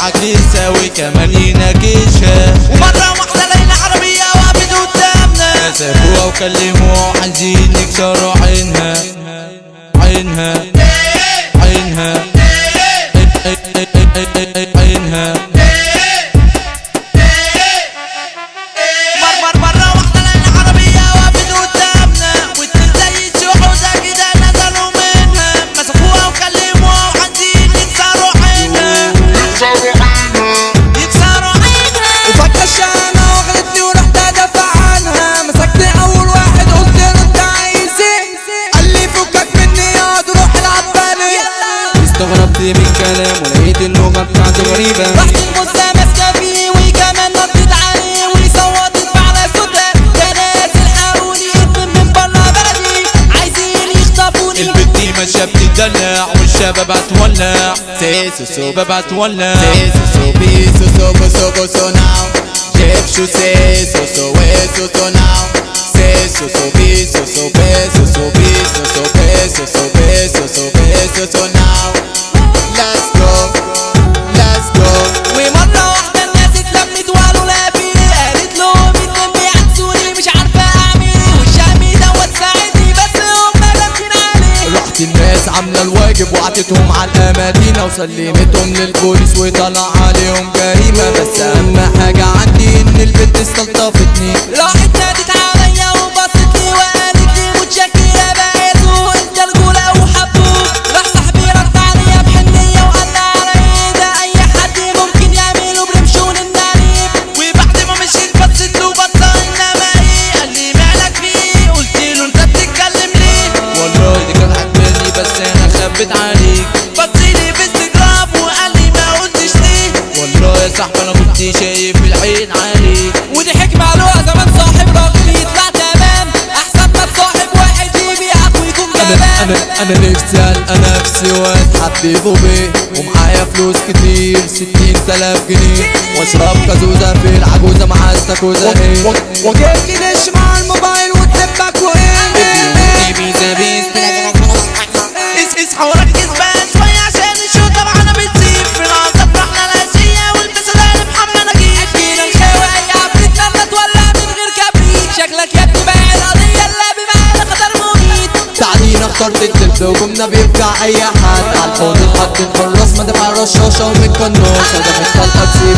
عقل يساوي كمان يناقشها. ومرة واحدة لقينا عربية وقفت قدامنا، سابوها وكلموها عايزين يكسروا عينها عينها عينها عينها. مرة واحدة لقينا عربية وقفت قدامنا، والاتنين زي الشحوذة كده نزلوا منها، مسكوها وكلموها وعايزين يكسروا عينها يكسروا عينها. وفجأة الشقة واخدتني ورحت ادافع عنها، مسكني اول واحد قلت له انت عايز ايه؟ قال لي فكك مني ياض روح العب بالي. استغربت من كلامه ولقيت اللغة بتاعته غريبة. رحت الموزة ماسكة فيه وكمان نطت عليه وصوتت على صوتها، يا ناس الحقوني اتنين من برا بلدي عايزين يخطفوني. البت دي ماشية بتدلع والشباب هتولع، سيسو بابا هتولع، سو بي سو بوسو ناو جيب شو سو ناو سو بي سو ناو. Let's go. ومرة واحدة الناس اتلمت وقالوا لا بيه، قالت لهم اتنين بيعكسوني مش عارفة اعمل ايه، والشامي دوت ساعدني بس هم لابسين عليه. رحت الناس عاملة الواجب وعطيتهم على الأماكن وسلمتهم للبوليس وطلع عليهم جريمة، بس أهم حاجة عندي إن البنت استلطفتني. راحت نادت عليا وبصت لي وقالت لي متشكرة بقى ذوق انت رجولة وحبوك. راح صاحبي رد عليا بحنية وقال لي على ايه ده اي حد ممكن يعمله برمشون النريب. وبعد ما مشيت بصيت له بصة إنما إيه، قال لي مالك فيه؟ قلت له أنت بتتكلم ليه؟ والله دي كانت عجباني بس أنا خبيت عليك. بصيلي في انستجرام وقال لي ما قلتش ليه؟ والله يا صاحبي أنا كنت شايف العين عليك. ودي حكمة قالوها زمان صاحب راجل يطلع تمام، احسن ما تصاحب واحد يبيعك ويكون جبان. أنا نفسي ألقى نفسي وأتحببوا بيه، ومعايا فلوس كتير 60,000 جنيه، وأشرب كازوزة في العجوزة مع الساكوزة إيه، وجيت ليش مع الموبايل وتحبك وايه. اصحى وراك كسبان شوية عشان الشوطة معانا بتسيب في العصب رحنا الأشياء والبسلة محمد نجيب. احكينا الخاوة اي عفريت لما تولع من غير كبريت، شكلك يا ابني بايع القضية اللي بمعنى خطر مميت. تعدينا اخترت التلت وجمنا بيفجع أي حد، عالفاضي اتحط الحراس ما دفع رشاشة ومن القناص، هدف الطلقة تسيب